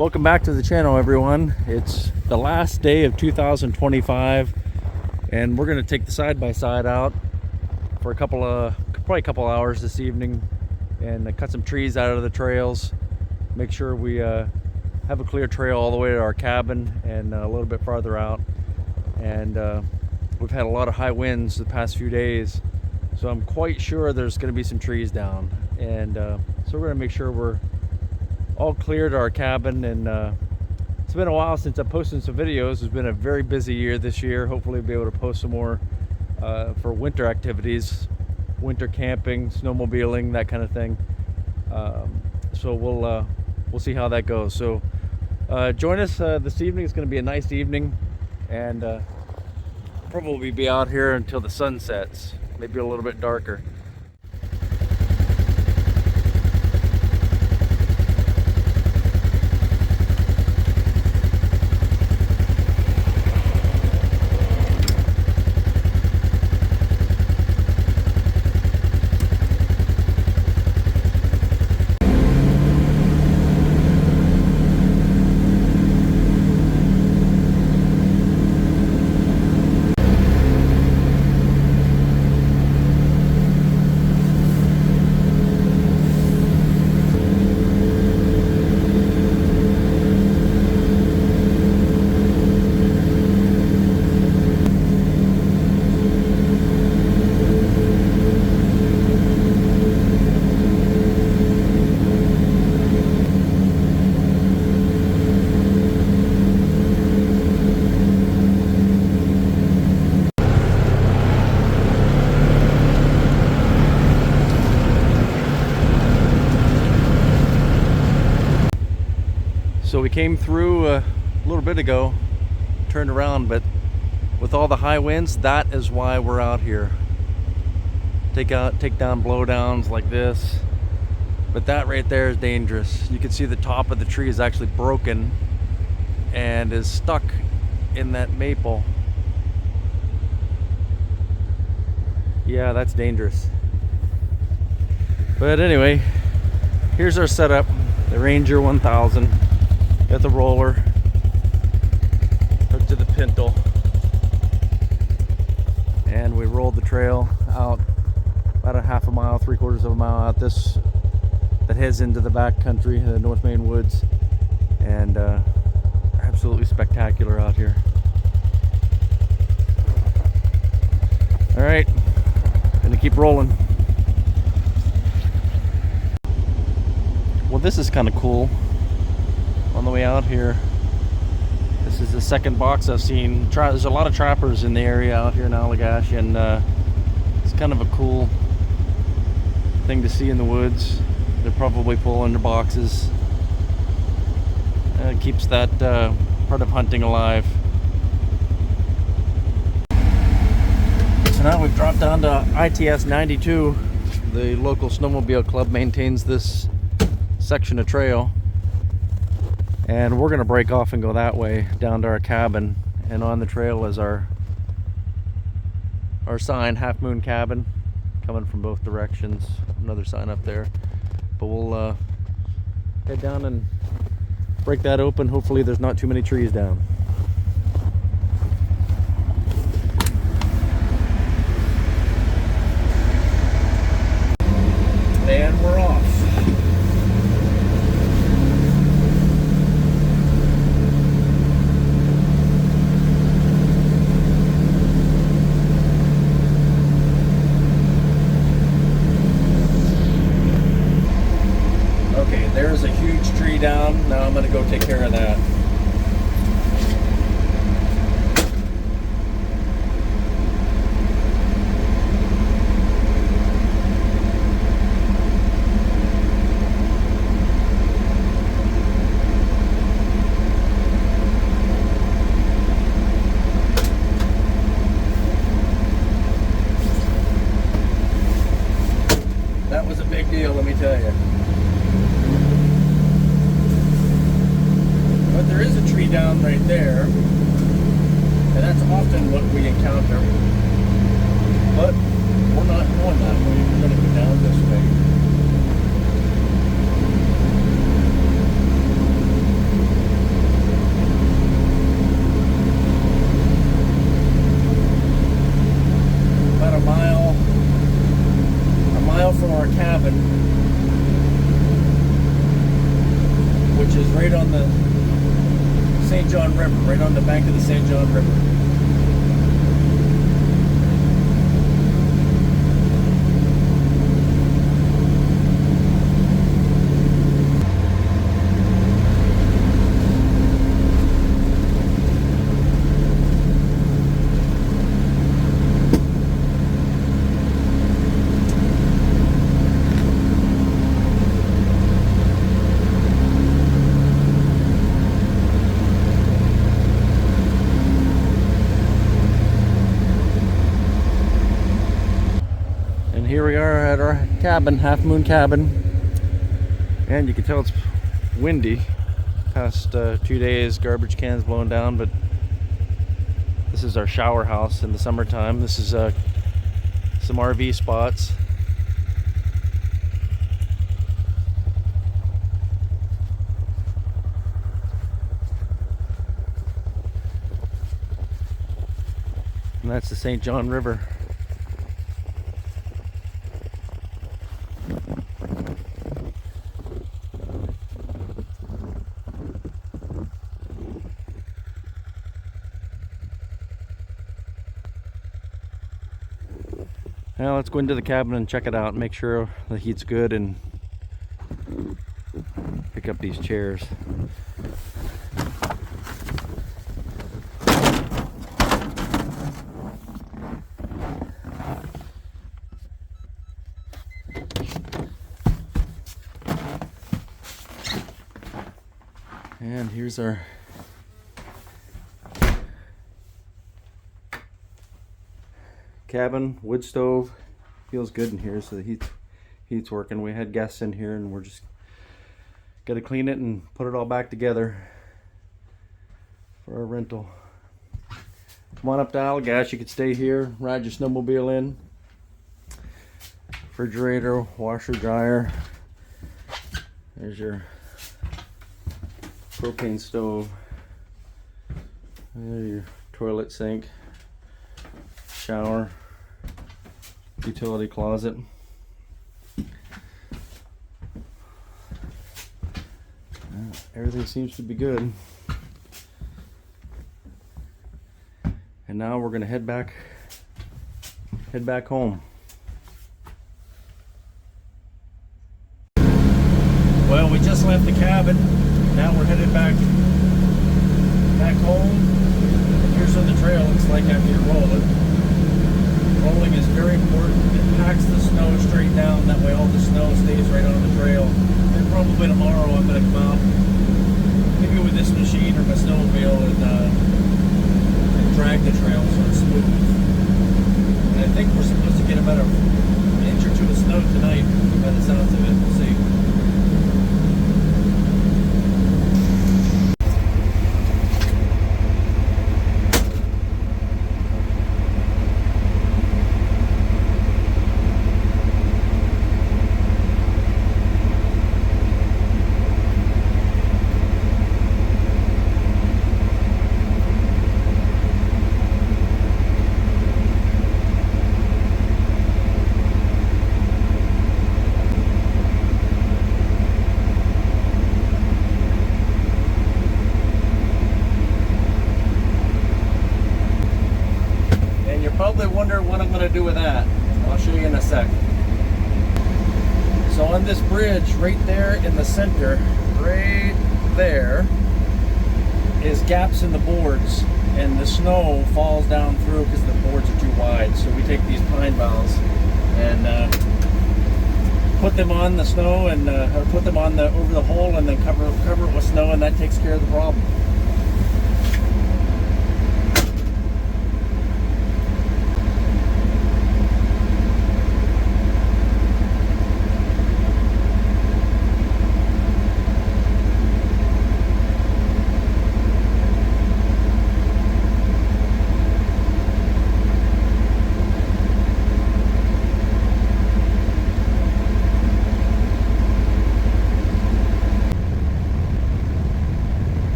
Welcome back to the channel, everyone. It's the last day of 2025 and we're going to take the side-by-side out for probably a couple hours this evening and cut some trees out of the trails, make sure we have a clear trail all the way to our cabin and a little bit farther out. And we've had a lot of high winds the past few days, so I'm quite sure there's going to be some trees down, and so we're going to make sure we're all clear to our cabin. And it's been a while since I've posted some videos. It's been a very busy year this year. Hopefully we'll be able to post some more for winter activities, winter camping, snowmobiling, that kind of thing. So we'll see how that goes. So join us this evening. It's going to be a nice evening, and probably be out here until the sun sets, maybe a little bit darker. So we came through a little bit ago, turned around, but with all the high winds, that is why we're out here. Take down blowdowns like this, but that right there is dangerous. You can see the top of the tree is actually broken and is stuck in that maple. Yeah, that's dangerous. But anyway, here's our setup, the Ranger 1000. Got the roller hooked to the pintle, and we rolled the trail out about a half a mile, 3/4 of a mile out this that heads into the backcountry, the North Maine Woods, and absolutely spectacular out here. All right, gonna keep rolling. Well, this is kind of cool. On the way out here, this is the second box I've seen. There's a lot of trappers in the area out here in Allagash, and it's kind of a cool thing to see in the woods. They're probably pulling their boxes. It keeps that part of hunting alive. So now we've dropped down to ITS 92. The local snowmobile club maintains this section of trail. And we're going to break off and go that way down to our cabin. And on the trail is our sign, Half Moon Cabin, coming from both directions. Another sign up there. But we'll head down and break that open. Hopefully there's not too many trees down. And we're off. There's a huge tree down. Now I'm going to go take care of that. That was a big deal, let me tell you. But there is a tree down right there, and that's often what we encounter. But we're not going that way. We're going to go down this way. mile from our cabin, which is right on the St. John River, right on the bank of the St. John River. Here we are at our cabin, Half Moon Cabin, and you can tell it's windy. Past 2 days, garbage cans blowing down, but this is our shower house in the summertime. This is some RV spots. And that's the St. John River. Now let's go into the cabin and check it out, make sure the heat's good, and pick up these chairs. And here's our cabin, wood stove. Feels good in here, so the heat's working. We had guests in here, and we're just gotta clean it and put it all back together for our rental. Come on up to Allagash. You could stay here, ride your snowmobile in. Refrigerator, washer, dryer. There's your propane stove. There's your toilet sink, shower, utility closet. Everything seems to be good. And now we're gonna head back home. Well, we just left the cabin. Now we're headed back home. And here's what the trail looks like after you're rolling. Rolling is very important. It packs the snow straight down. That way all the snow stays right on the trail. And probably tomorrow I'm going to come out, maybe with this machine or my snowmobile, and drag the trail so it's smooth. And I think we're supposed to get about an inch or two of snow tonight by the sounds of it. We'll see. Probably wonder what I'm going to do with that. I'll show you in a sec. So on this bridge right there in the center, right there, is gaps in the boards, and the snow falls down through because the boards are too wide. So we take these pine boughs and put them on the snow, and or put them on over the hole, and then cover it with snow, and that takes care of the problem.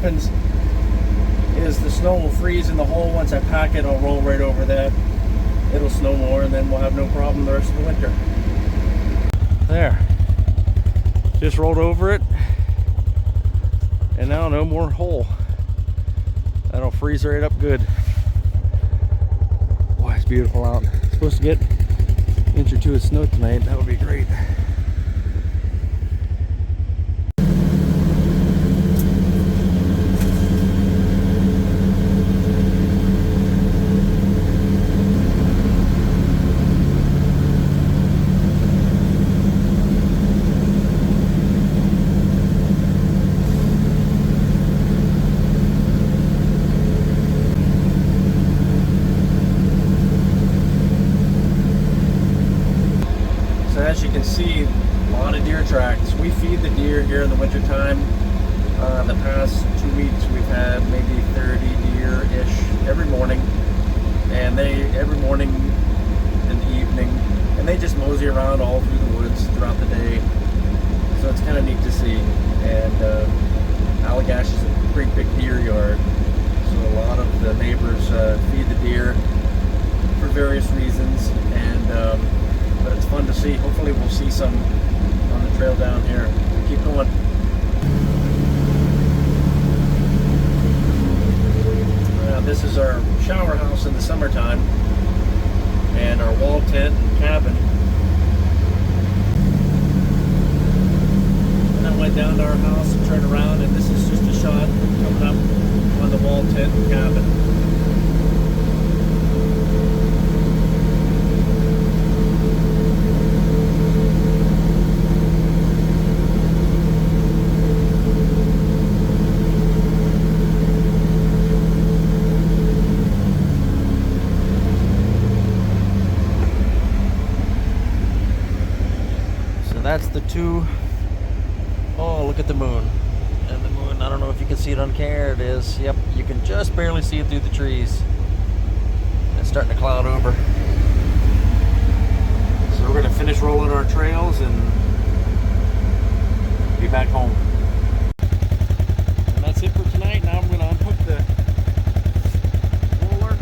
happens is the snow will freeze in the hole. Once I pack it, I'll roll right over that. It'll snow more, and then we'll have no problem the rest of the winter. There. Just rolled over it, and now no more hole. That'll freeze right up good. Boy, it's beautiful out. It's supposed to get an inch or two of snow tonight. That would be great. As you can see, a lot of deer tracks. We feed the deer here in the wintertime. The past 2 weeks we've had maybe 30 deer-ish every morning. And every morning and evening. And they just mosey around all through the woods throughout the day. So it's kind of neat to see. And Allagash is a great big deer yard. So a lot of the neighbors feed the deer for various reasons. And but it's fun to see. Hopefully we'll see some on the trail down here. Keep going. This is our shower house in the summertime, and our wall tent and cabin. And I went down to our house and turned around, and this is just a shot coming up on the wall tent and cabin. That's the two. Oh, look at the moon. And the moon, I don't know if you can see it on camera. It is. Yep, you can just barely see it through the trees. It's starting to cloud over. So we're going to finish rolling our trails and be back home. And that's it for tonight. Now I'm going to unhook the roller.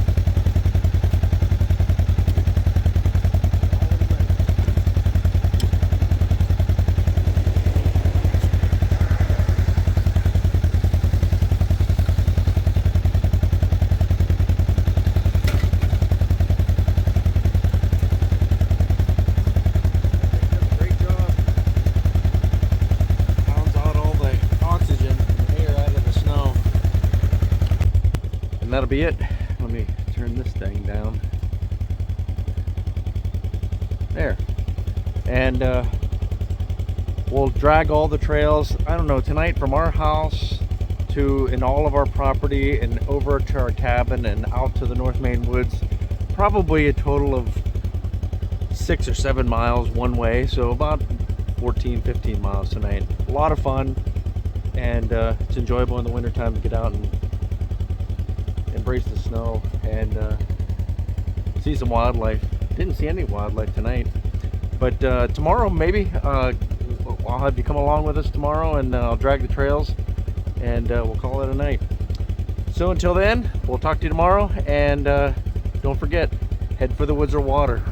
And that'll be it. Let me turn this thing down. There. And we'll drag all the trails, I don't know, tonight from our house to in all of our property and over to our cabin and out to the North Maine Woods. Probably a total of 6 or 7 miles one way, so about 14, 15 miles tonight. A lot of fun, and it's enjoyable in the wintertime to get out and embrace the snow and see some wildlife. Didn't see any wildlife tonight, but tomorrow maybe I'll have you come along with us tomorrow, and I'll drag the trails, and we'll call it a night. So until then, we'll talk to you tomorrow, and don't forget, head for the woods or water.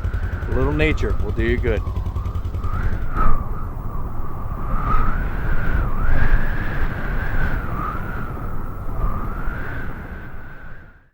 A little nature will do you good.